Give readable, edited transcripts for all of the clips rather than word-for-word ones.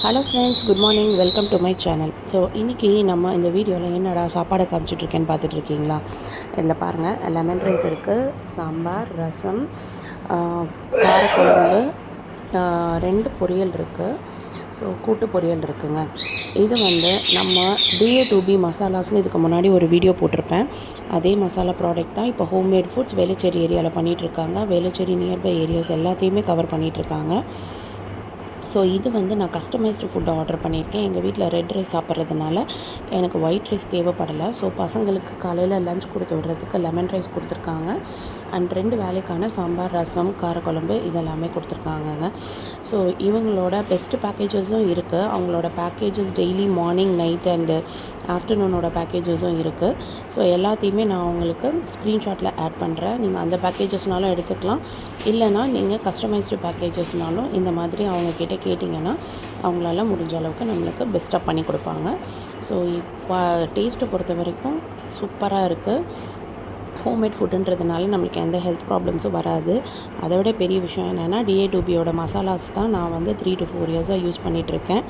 Hello friends, good morning. Welcome to my channel. So இன்றைக்கி நம்ம இந்த வீடியோவில் என்னடா சாப்பாடை காமிச்சிட்ருக்கேன்னு பார்த்துட்ருக்கீங்களா? இதில் பாருங்கள், லெமன் ரைஸ் இருக்குது, சாம்பார், ரசம், காரக்குழம்பு, 2 பொரியல் இருக்குது. ஸோ கூட்டு பொரியல் இருக்குங்க. இது நம்ம DA2B மசாலாஸ்னு இதுக்கு முன்னாடி ஒரு வீடியோ போட்டிருப்பேன். அதே மசாலா ப்ராடக்ட் தான் இப்போ ஹோம்மேட் ஃபுட்ஸ் வேளச்சேரி ஏரியாவில் பண்ணிகிட்ருக்காங்க. வேளச்சேரி நியர்பை ஏரியாஸ் எல்லாத்தையுமே கவர் பண்ணிகிட்ருக்காங்க. ஸோ இது நான் கஸ்டமைஸ்டு ஃபுட் ஆர்டர் பண்ணியிருக்கேன். எங்கள் வீட்டில் ரெட் ரைஸ் சாப்பிட்றதுனால எனக்கு ஒயிட் ரைஸ் தேவைப்படலை. ஸோ பசங்களுக்கு காலையில் லஞ்ச் கொடுத்து விடுறதுக்கு லெமன் ரைஸ் கொடுத்துருக்காங்க. அண்ட் 2 வேளைக்கான சாம்பார், ரசம், காரக்குழம்பு இதெல்லாமே கொடுத்துருக்காங்கங்க. ஸோ இவங்களோட பெஸ்ட்டு பேக்கேஜஸும் இருக்குது. அவங்களோட packages daily morning, night and ஆஃப்டர்நூனோட பேக்கேஜஸும் இருக்குது. ஸோ எல்லாத்தையுமே நான் உங்களுக்கு ஸ்க்ரீன்ஷாட்டில் ஆட் பண்ணுறேன். நீங்கள் அந்த பேக்கேஜஸ்னாலும் எடுத்துக்கலாம். இல்லைனா நீங்கள் கஸ்டமைஸ்டு பேக்கேஜஸ்னாலும் இந்த மாதிரி அவங்கக்கிட்ட கேட்டிங்கன்னா அவங்களால முடிஞ்ச அளவுக்கு நம்மளுக்கு பெஸ்ட்டாக பண்ணி கொடுப்பாங்க. ஸோ இப்போ டேஸ்ட்டை பொறுத்த வரைக்கும் சூப்பராக இருக்குது. ஹோம்மேட் ஃபுட்டுன்றதுனால நம்மளுக்கு எந்த ஹெல்த் ப்ராப்ளம்ஸும் வராது. அதை விட பெரிய விஷயம் என்னென்னா, DA2Bயோட மசாலாஸ் தான் நான் 3 to 4 இயர்ஸாக யூஸ் பண்ணிகிட்ருக்கேன்.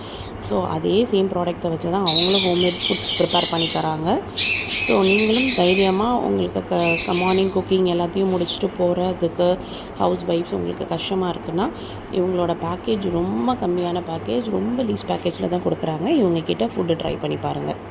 ஸோ அதே சேம் ப்ராடக்ட்ஸை வச்சு தான் அவங்களும் ஹோம்மேட் ஃபுட்ஸ் ப்ரிப்பேர் பண்ணி தராங்க. ஸோ நீங்களும் தைரியமாக உங்களுக்கு மார்னிங் குக்கிங் எல்லாத்தையும் முடிச்சுட்டு போகிறதுக்கு ஹவுஸ் ஒய்ஃப்ஸ் உங்களுக்கு கஷ்டமாக இருக்குன்னா, இவங்களோட பேக்கேஜ் ரொம்ப கம்மியான பேக்கேஜ், ரொம்ப லீஸ் பேக்கேஜில் தான் கொடுக்குறாங்க. இவங்கக்கிட்ட ஃபுட்டு ட்ரை பண்ணி பாருங்கள்.